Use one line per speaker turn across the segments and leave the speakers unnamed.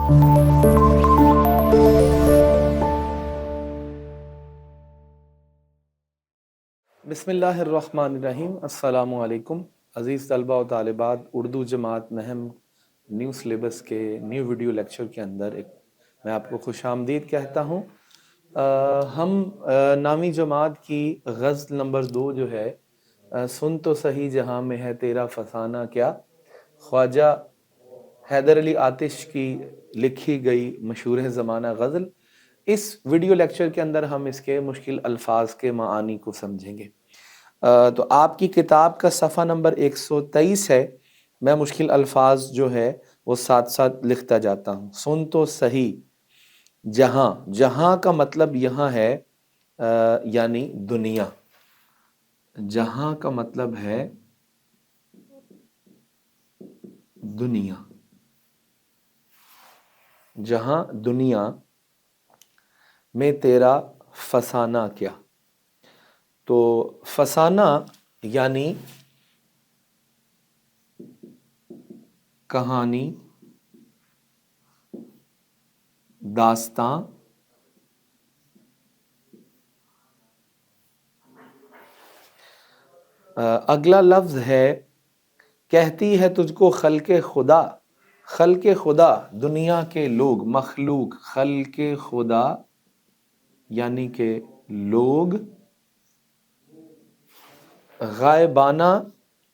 بسم اللہ الرحمن الرحیم۔ السلام علیکم عزیز طلبہ و طالبات، اردو جماعت نہم نیو سلیبس کے نیو ویڈیو لیکچر کے اندر میں آپ کو خوش آمدید کہتا ہوں۔ ہم نامی جماعت کی غزل نمبر 2 جو ہے سن تو صحیح جہاں میں ہے تیرا فسانہ کیا، خواجہ حیدر علی آتش کی لکھی گئی مشہور زمانہ غزل، اس ویڈیو لیکچر کے اندر ہم اس کے مشکل الفاظ کے معانی کو سمجھیں گے۔ تو آپ کی کتاب کا صفحہ نمبر 123 ہے، میں مشکل الفاظ جو ہے وہ ساتھ ساتھ لکھتا جاتا ہوں۔ سن تو صحیح جہاں، جہاں کا مطلب یہاں ہے یعنی دنیا، جہاں کا مطلب ہے دنیا، جہاں دنیا میں تیرا فسانہ کیا۔ تو فسانہ یعنی کہانی، داستاں، اگلا لفظ ہے کہتی ہے تجھ کو خلق خدا۔ خلق خدا دنیا کے لوگ، مخلوق، خلق خدا یعنی کہ لوگ، غائبانہ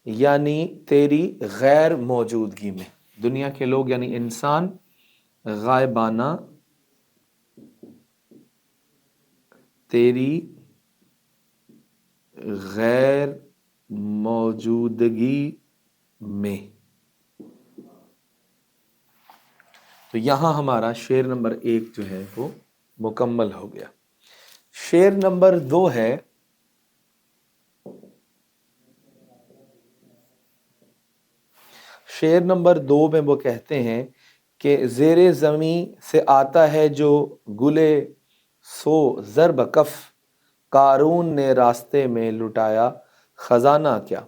یعنی تیری غیر موجودگی میں، دنیا کے لوگ یعنی انسان، غائبانہ تیری غیر موجودگی میں۔ تو یہاں ہمارا شعر نمبر 1 جو ہے وہ مکمل ہو گیا۔ شعر نمبر 2 ہے شعر نمبر 2 میں وہ کہتے ہیں کہ زیر زمیں سے آتا ہے جو گلے سو ضرب کف، قارون نے راستے میں لٹایا خزانہ کیا۔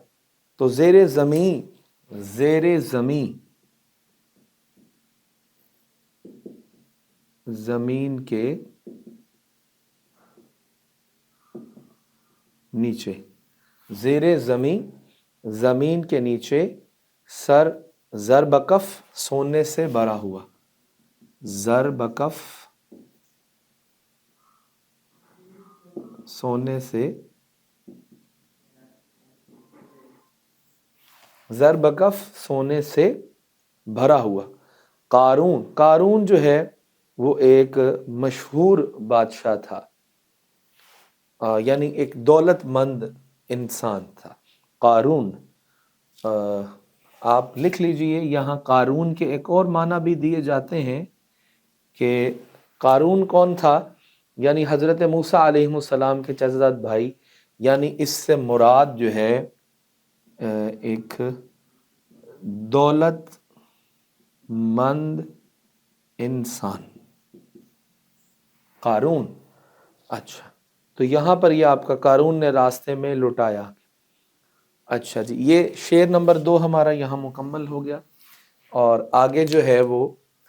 تو زیر زمیں، زیر زمیں زمین کے نیچے، زیر زمیں زمین کے نیچے، سر ضرب کف سونے سے بھرا ہوا، ضرب کف سونے سے، ضرب کف سونے سے بھرا ہوا۔ قارون، قارون جو ہے وہ ایک مشہور بادشاہ تھا، یعنی ایک دولت مند انسان تھا قارون۔ آپ لکھ لیجئے، یہاں قارون کے ایک اور معنی بھی دیے جاتے ہیں کہ قارون کون تھا، یعنی حضرت موسیٰ علیہ السلام کے چچزاد بھائی، یعنی اس سے مراد جو ہے ایک دولت مند انسان قارون۔ اچھا، تو یہاں پر یہ آپ کا قارون نے راستے میں لٹایا۔ اچھا جی، یہ شعر نمبر 2 ہمارا یہاں مکمل ہو گیا، اور آگے جو ہے وہ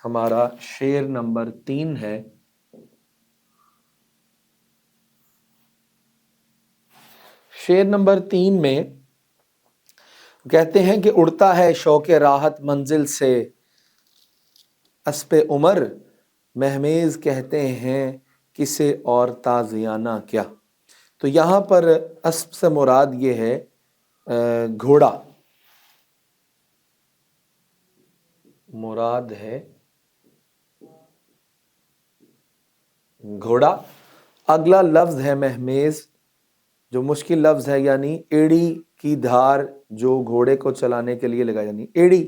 ہمارا شعر نمبر 3 ہے۔ شعر نمبر 3 میں کہتے ہیں کہ اڑتا ہے شوق راحت منزل سے اسپِ عمر، مہمیز کہتے ہیں کسے اور تازیانہ کیا۔ تو یہاں پر اسب سے مراد یہ ہے گھوڑا، مراد ہے گھوڑا۔ اگلا لفظ ہے مہمیز، جو مشکل لفظ ہے، یعنی ایڑی کی دھار جو گھوڑے کو چلانے کے لیے لگائی، یعنی ایڑی۔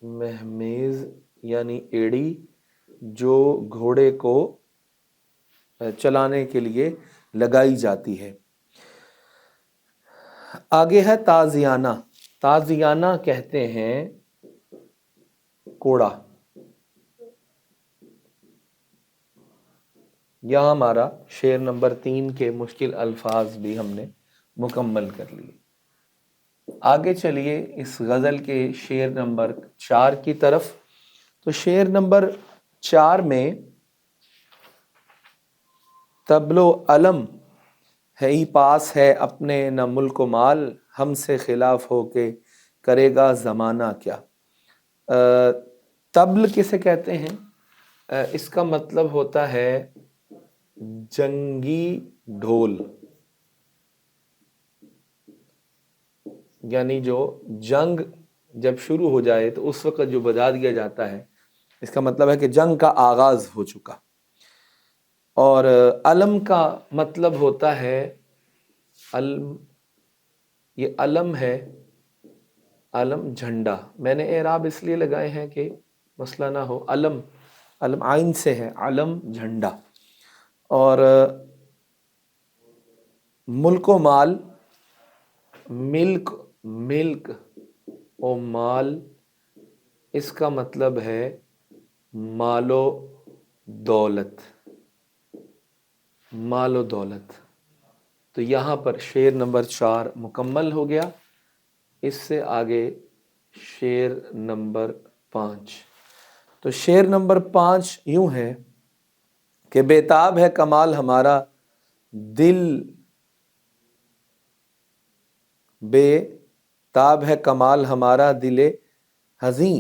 مہمیز یعنی ایڑی جو گھوڑے کو چلانے کے لیے لگائی جاتی ہے۔ آگے ہے تازیانہ، تازیانہ کہتے ہیں کوڑا۔ یہاں ہمارا شعر نمبر 3 کے مشکل الفاظ بھی ہم نے مکمل کر لیے۔ آگے چلیے اس غزل کے شعر نمبر 4 کی طرف. تو شعر نمبر 4 میں طبل و علم ہے ہی پاس ہے اپنے نہ ملک و مال، ہم سے خلاف ہو کے کرے گا زمانہ کیا. طبل کسے کہتے ہیں؟ اس کا مطلب ہوتا ہے جنگی ڈھول، یعنی جو جنگ جب شروع ہو جائے تو اس وقت جو بجا دیا جاتا ہے، اس کا مطلب ہے کہ جنگ کا آغاز ہو چکا. اور علم کا مطلب ہوتا ہے علم، یہ علم ہے، علم جھنڈا. میں نے اعراب اس لیے لگائے ہیں کہ مسئلہ نہ ہو. علم، علم عین سے ہے، علم جھنڈا. اور ملک و مال، ملک، ملک و مال، اس کا مطلب ہے مال و دولت، مال و دولت. تو یہاں پر شعر نمبر 4 مکمل ہو گیا. اس سے آگے شعر نمبر 5. تو شعر نمبر 5 یوں ہے کہ بےتاب ہے کمال ہمارا دل، بے تاب ہے کمال ہمارا دل حزیں،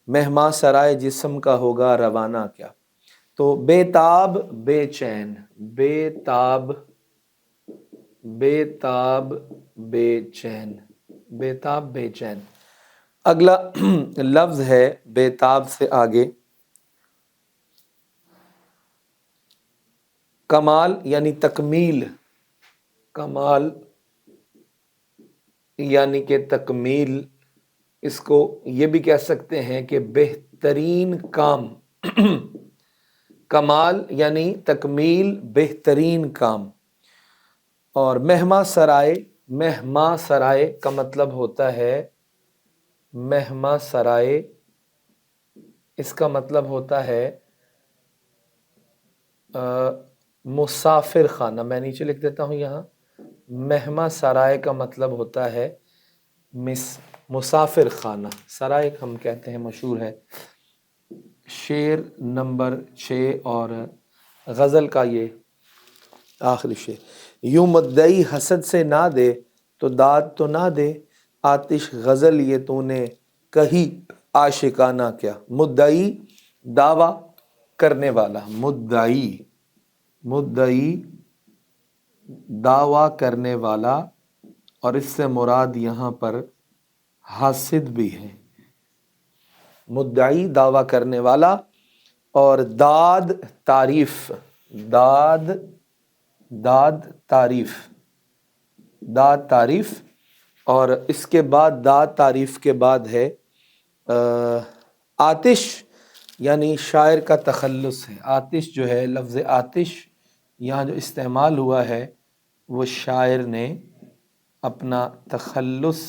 مہماں سرائے جسم کا ہوگا روانہ کیا. تو بے تاب بے چین، بے تاب، بے تاب بے چین، بے تاب بے چین. اگلا لفظ ہے بے تاب سے آگے کمال یعنی تکمیل. کمال یعنی کہ تکمیل، اس کو یہ بھی کہہ سکتے ہیں کہ بہترین کام. کمال یعنی تکمیل، بہترین کام. اور مہماں سرائے، مہماں سرائے کا مطلب ہوتا ہے، مہماں سرائے اس کا مطلب ہوتا ہے مسافر خانہ. میں نیچے لکھ دیتا ہوں یہاں. مہماں سرائے کا مطلب ہوتا ہے مسافر خانہ. سرائے ہم کہتے ہیں مشہور ہے. شعر نمبر 6 اور غزل کا یہ آخری شعر. یوں مدعی حسد سے نہ دے تو داد تو نہ دے، آتش غزل یہ تو نے کہی عاشقانہ کیا. مدعی دعویٰ کرنے والا، مدعی، مدعی دعویٰ کرنے والا، اور اس سے مراد یہاں پر حاسد بھی ہے. مدعی دعویٰ کرنے والا، اور داد تعریف، داد، داد تعریف، داد تعریف. اور اس کے بعد داد تعریف کے بعد ہے آتش، یعنی شاعر کا تخلص ہے. آتش جو ہے، لفظ آتش یہاں جو استعمال ہوا ہے وہ شاعر نے اپنا تخلص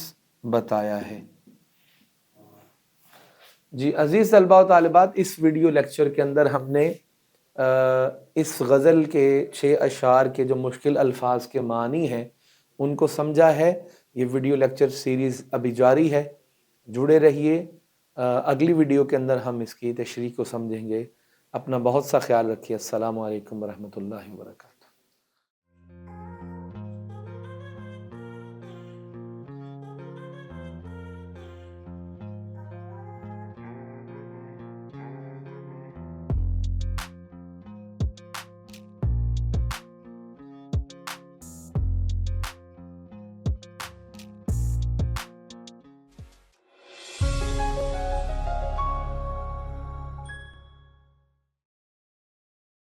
بتایا ہے. جی عزیز طلباء و طالبات، اس ویڈیو لیکچر کے اندر ہم نے اس غزل کے 6 اشعار کے جو مشکل الفاظ کے معنی ہیں ان کو سمجھا ہے. یہ ویڈیو لیکچر سیریز ابھی جاری ہے، جڑے رہیے. اگلی ویڈیو کے اندر ہم اس کی تشریح کو سمجھیں گے. اپنا بہت سا خیال رکھیے. السلام علیکم ورحمۃ اللہ وبرکاتہ.